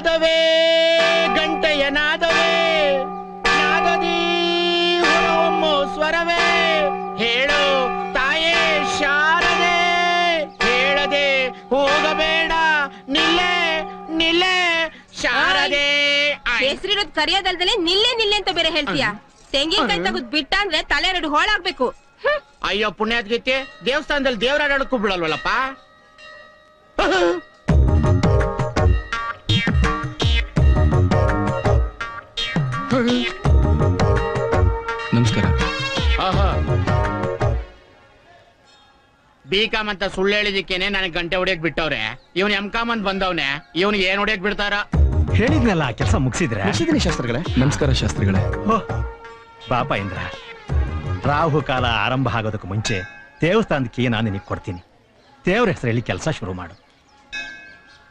ನಾದವೇ ಗಂಟೆಯ ನಾದವೇ ನಾದದಿ ಹೊರಹೊಮ್ಮೋ ಸ್ವರವೇ ಹೇಳೋ ತಾಯೇ ಶಾರದೆ ಹೇಳದೆ ಹೋಗಬೇಡ ನಿಲ್ಲೆ ನಿಲ್ಲೆ ಶಾರದೆ. ಹೆಸರಿರೋದ್ ಕರಿಯೋದಲ್ದಲೆ ನಿಲ್ಲೆ ನಿಲ್ಲೆ ಅಂತ ಬೇರೆ ಹೇಳ್ತೀಯ. ತೆಂಗಿನಕಾಯಿ ತಗದ್ ಬಿಟ್ಟ ಅಂದ್ರೆ ತಲೆ ಎರಡು ಹೋಳಾಗ್ಬೇಕು. ಅಯ್ಯೋ ಪುಣ್ಯಾತ್ಗೀತೆ, ದೇವಸ್ಥಾನದಲ್ಲಿ ದೇವರಾಡಕ್ಕೂ ಬಿಡಲ್ವಲ್ಲಪ್ಪ. ನಮಸ್ಕಾರ. ಬಿಕಾಮ್ ಅಂತ ಸುಳ್ಳು ಹೇಳಿದಿಕ್ಕೇನೆ ನನಗೆ ಗಂಟೆ ಹೊಡಿಯಕ್ ಬಿಟ್ಟವ್ರೆ. ಇವನ್ ಎಂ.ಕಾಮ್ ಅಂತ ಬಂದವ್ನೆ, ಇವನಿಗೆ ಏನ್ ಹೊಡಿಯಕ್ ಬಿಡ್ತಾರ? ಹೇಳಿದ್ನಲ್ಲ, ಕೆಲಸ ಮುಗಿಸಿದ್ರೆ. ಶಾಸ್ತ್ರಿಗಳೇ. ನಮಸ್ಕಾರ ಶಾಸ್ತ್ರಿಗಳೇ. ಪಾಪ ಇಂದ್ರ, ರಾಹು ಕಾಲ ಆರಂಭ ಆಗೋದಕ್ಕೆ ಮುಂಚೆ ದೇವಸ್ಥಾನದ ಕೀ ನಾನು ನಿನಗೆ ಕೊಡ್ತೀನಿ. ದೇವ್ರ ಹೆಸರಲ್ಲಿ ಕೆಲಸ ಶುರು ಮಾಡು.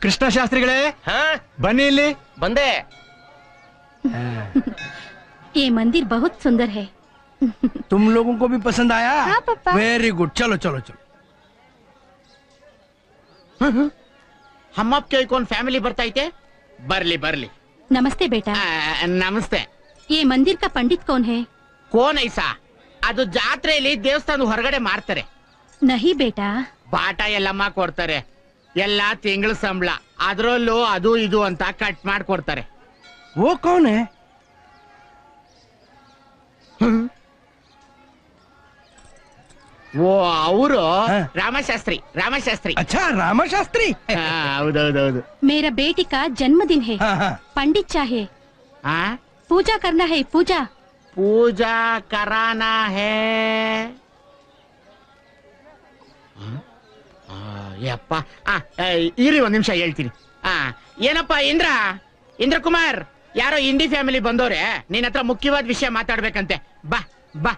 ಕೃಷ್ಣ ಶಾಸ್ತ್ರಿಗಳೇ, ಬನ್ನಿ ಇಲ್ಲಿ. ಬಂದೆ. ये मंदिर बहुत सुंदर है। तुम लोगों को भी पसंद आया? हाँ पापा। वेरी गुड, चलो चलो चलो। हम आपके कौन फैमिली ಬರ್ತಾ ಐತೆ? ಬರ್ಲಿ ಬರ್ಲಿ. नमस्ते बेटा। ನಮಸ್ತೆ. ये मंदिर का पंडित कौन है? ಕೋನ್ ಐಸಾ? ಅದು ಜಾತ್ರೆಯಲ್ಲಿ ದೇವಸ್ಥಾನದ ಹೊರಗಡೆ ಮಾಡ್ತಾರೆ. नहीं बेटा। ಬಾಟ ಎಲ್ಲಮ್ಮ ಕೊಡ್ತಾರೆ. ಎಲ್ಲಾ ತಿಂಗಳ ಸಂಬಳ, ಅದ್ರಲ್ಲೂ ಅದು ಇದು ಅಂತ ಕಟ್ ಮಾಡ್ಕೊಡ್ತಾರೆ. वो कौन है? ಓ ಅವರು ರಾಮಶಾಸ್ತ್ರಿ. ರಾಮಶಾಸ್ತ್ರಿ. अच्छा रामशास्त्री। ಹೌದೌದೌದು. मेरा बेटी का जन्मदिन है। हाँ हाँ। पंडित चाहिए। पूजा करना है। पूजा ಪೂಜಾ ಕರಾನಾ ಹೇ. ಯಪ್ಪ, ಇರಿ ಒಂದ್ ನಿಮಿಷ ಹೇಳ್ತೀನಿ. ಏನಪ್ಪ ಇಂದ್ರ ಕುಮಾರ್, ಯಾರೋ ಇಂಡಿ ಫ್ಯಾಮಿಲಿ ಬಂದವ್ರೆ, ನಿನ್ನ ಹತ್ರ ಮುಖ್ಯವಾದ ವಿಷಯ ಮಾತಾಡ್ಬೇಕಂತೆ. ಬಾ ಬಾ.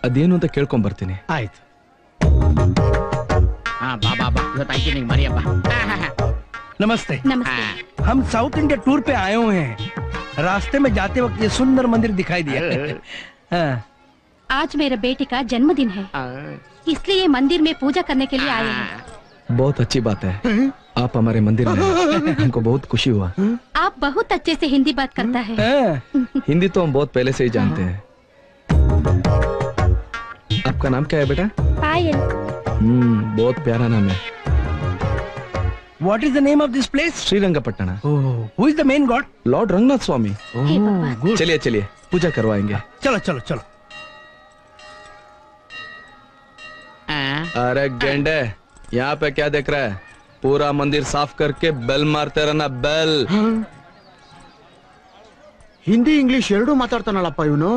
ಅದೇನು ಅಂತ ಕೇಳ್ಕೊಂಡ್ ಬರ್ತೀನಿ. ಆಯ್ತು. ಬಾ ಬಾ ಬಾ, ಇವತ್ತಾಯ್ತು ನಿಂಗೆ ಮರಿಯಪ್ಪ. नमस्ते। नमस्ते। हम साउथ इंडिया टूर पे आए हुए हैं। रास्ते में जाते वक्त ये सुंदर मंदिर दिखाई दिया। आज मेरे बेटे का जन्मदिन है, इसलिए ये मंदिर में पूजा करने के लिए आए हैं। बहुत अच्छी बात है, आप हमारे मंदिर में हमको बहुत खुशी हुआ। आप बहुत अच्छे से हिंदी बात करता है। हिंदी तो हम बहुत पहले से ही जानते हैं। आपका नाम क्या है बेटा? पायल। बहुत प्यारा नाम है। What is the name of this place? Srirangapatna. Who is the main god? Lord Ranganath Swamy. हे भगवान। चलिए चलिए पूजा करवाएंगे। चलो चलो चलो। अरे गेंडे, यहाँ पे क्या देख रहा है? पूरा मंदिर साफ करके बेल मारते रहना, बेल। ಹಿಂದಿ ಇಂಗ್ಲಿಷ್ ಎರಡೂ ಮಾತಾಡ್ತಾನಲ್ಲಪ್ಪ ಇವನು.